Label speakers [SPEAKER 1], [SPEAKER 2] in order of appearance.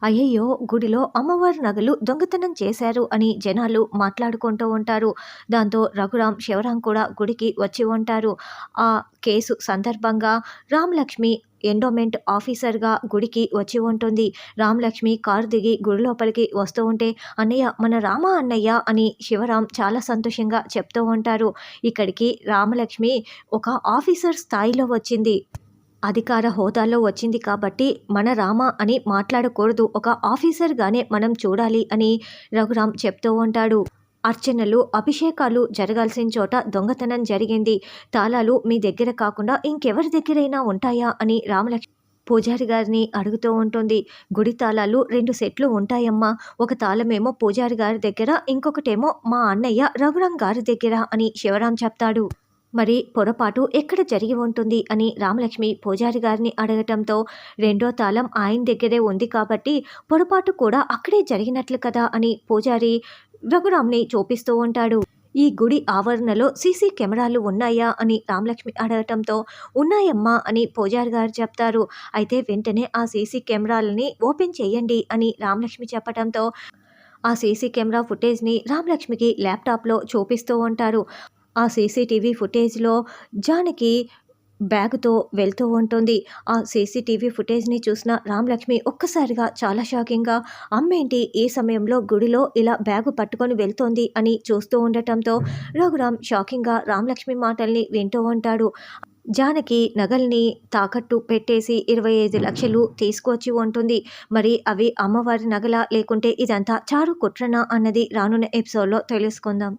[SPEAKER 1] అయ్యయ్యో! గుడిలో అమ్మవారి నగలు దొంగతనం చేశారు అని జనాలు మాట్లాడుకుంటూ ఉంటారు. దాంతో రఘురాం, శివరాం కూడా గుడికి వచ్చి ఉంటారు. ఆ కేసు సందర్భంగా రామలక్ష్మి ఎండోమెంట్ ఆఫీసర్‌గా గుడికి వచ్చి ఉంటుంది. రామలక్ష్మి కారు దిగి గుడి లోపలికి వస్తూ ఉంటే, "అన్నయ్య మన రామ అన్నయ్య" అని శివరాం చాలా సంతోషంగా చెప్తూ ఉంటారు. ఇక్కడికి రామలక్ష్మి ఒక ఆఫీసర్ స్థాయిలో వచ్చింది. అధికార హోదాలో వచ్చింది కాబట్టి మన రామ అని మాట్లాడకూడదు. ఒక ఆఫీసర్‌గానే మనం చూడాలి అని రఘురాం చెప్తూ ఉంటాడు. అర్చనలు, అభిషేకాలు జరగాల్సిన చోట దొంగతనం జరిగింది. తాళాలు మీ దగ్గర కాకుండా ఇంకెవరి దగ్గరైనా ఉంటాయా అని రామలక్ష్మి పూజారి గారిని అడుగుతూ ఉంటుంది. గుడి తాళాలు 2 సెట్లు ఉంటాయమ్మా. ఒక తాళమేమో పూజారి గారి దగ్గర, ఇంకొకటేమో మా అన్నయ్య రఘురాం గారి దగ్గర అని శివరాం చెప్తాడు. మరి పొరపాటు ఎక్కడ జరిగి ఉంటుంది అని రామలక్ష్మి పూజారి గారిని అడగటంతో, రెండో తాళం ఆయన దగ్గరే ఉంది కాబట్టి పొరపాటు కూడా అక్కడే జరిగినట్లు కదా అని పూజారి రఘురాంని చూపిస్తూ ఉంటాడు. ఈ గుడి ఆవరణలో సీసీ కెమెరాలు ఉన్నాయా అని రామలక్ష్మి అడగటంతో, ఉన్నాయమ్మా అని పూజారి గారు చెప్తారు. అయితే వెంటనే ఆ సీసీ కెమెరాలని ఓపెన్ చేయండి అని రామలక్ష్మి చెప్పటంతో, ఆ సీసీ కెమెరా ఫుటేజ్‌ని రామలక్ష్మికి ల్యాప్‌టాప్‌లో చూపిస్తూ ఉంటారు. ఆ సీసీటీవీ ఫుటేజ్‌లో జానకి బ్యాగుతో వెళ్తూ ఉంటుంది. ఆ సీసీటీవీ ఫుటేజ్‌ని చూసిన రామలక్ష్మి ఒక్కసారిగా చాలా షాకింగ్‌గా, అమ్మేంటి ఈ సమయంలో గుడిలో ఇలా బ్యాగు పట్టుకొని వెళ్తోంది అని చూస్తూ ఉండటంతో, రఘురాం షాకింగ్‌గా రామలక్ష్మి మాటల్ని వింటూ ఉంటాడు. జానకి నగల్ని తాకట్టు పెట్టేసి 25,00,000 తీసుకొచ్చి ఉంటుంది. మరి అవి అమ్మవారి నగలా లేకుంటే ఇదంతా చారు కుట్రనా అన్నది రానున్న ఎపిసోడ్‌లో తెలుసుకుందాం.